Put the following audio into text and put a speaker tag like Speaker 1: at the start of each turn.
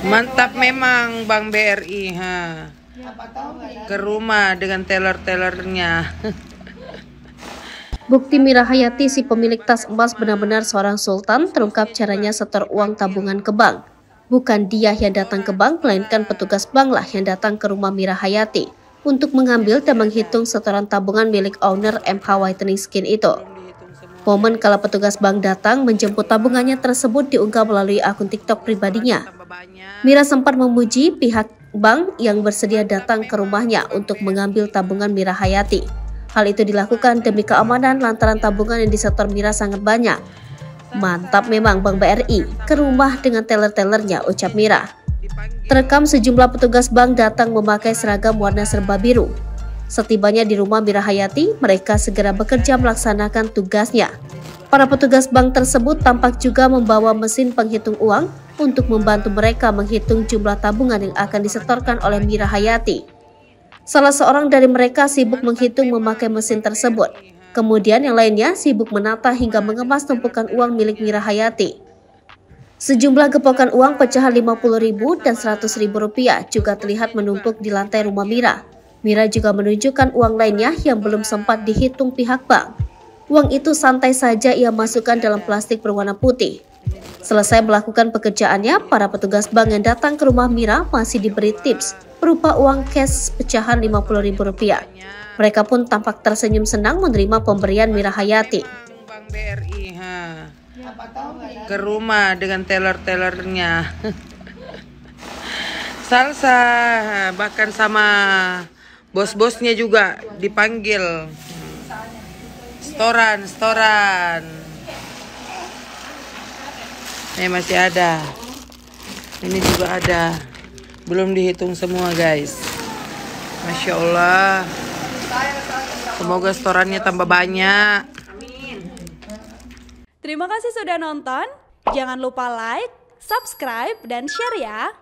Speaker 1: Mantap memang Bang BRI, ha. Ke rumah dengan teller-tellernya.
Speaker 2: Bukti Mira Hayati, si pemilik tas emas, benar-benar seorang sultan. Terungkap caranya setor uang tabungan ke bank. Bukan dia yang datang ke bank, melainkan petugas bank lah yang datang ke rumah Mira Hayati untuk mengambil dan menghitung setoran tabungan milik owner MH Whitening Skin itu. Momen kala petugas bank datang menjemput tabungannya tersebut diunggah melalui akun TikTok pribadinya. Mira sempat memuji pihak bank yang bersedia datang ke rumahnya untuk mengambil tabungan Mira Hayati. Hal itu dilakukan demi keamanan lantaran tabungan yang disetor Mira sangat banyak. Mantap memang Bang BRI, ke rumah dengan teller-tellernya, ucap Mira. Terekam sejumlah petugas bank datang memakai seragam warna serba biru. Setibanya di rumah Mira Hayati, mereka segera bekerja melaksanakan tugasnya. Para petugas bank tersebut tampak juga membawa mesin penghitung uang untuk membantu mereka menghitung jumlah tabungan yang akan disetorkan oleh Mira Hayati. Salah seorang dari mereka sibuk menghitung memakai mesin tersebut. Kemudian yang lainnya sibuk menata hingga mengemas tumpukan uang milik Mira Hayati. Sejumlah gepokan uang pecahan Rp50.000 dan Rp100.000 juga terlihat menumpuk di lantai rumah Mira. Mira juga menunjukkan uang lainnya yang belum sempat dihitung pihak bank. Uang itu santai saja ia masukkan dalam plastik berwarna putih. Selesai melakukan pekerjaannya, para petugas bank yang datang ke rumah Mira masih diberi tips berupa uang cash pecahan Rp50.000. Mereka pun tampak tersenyum senang menerima pemberian Mira Hayati.
Speaker 1: Bang BRI, ha. Ke rumah dengan teller-tellernya. Salsa, bahkan sama bos-bosnya juga dipanggil. Setoran. Ini masih ada. Ini juga ada. Belum dihitung semua, guys. Masya Allah. Semoga setorannya tambah banyak.
Speaker 3: Terima kasih sudah nonton. Jangan lupa like, subscribe, dan share ya.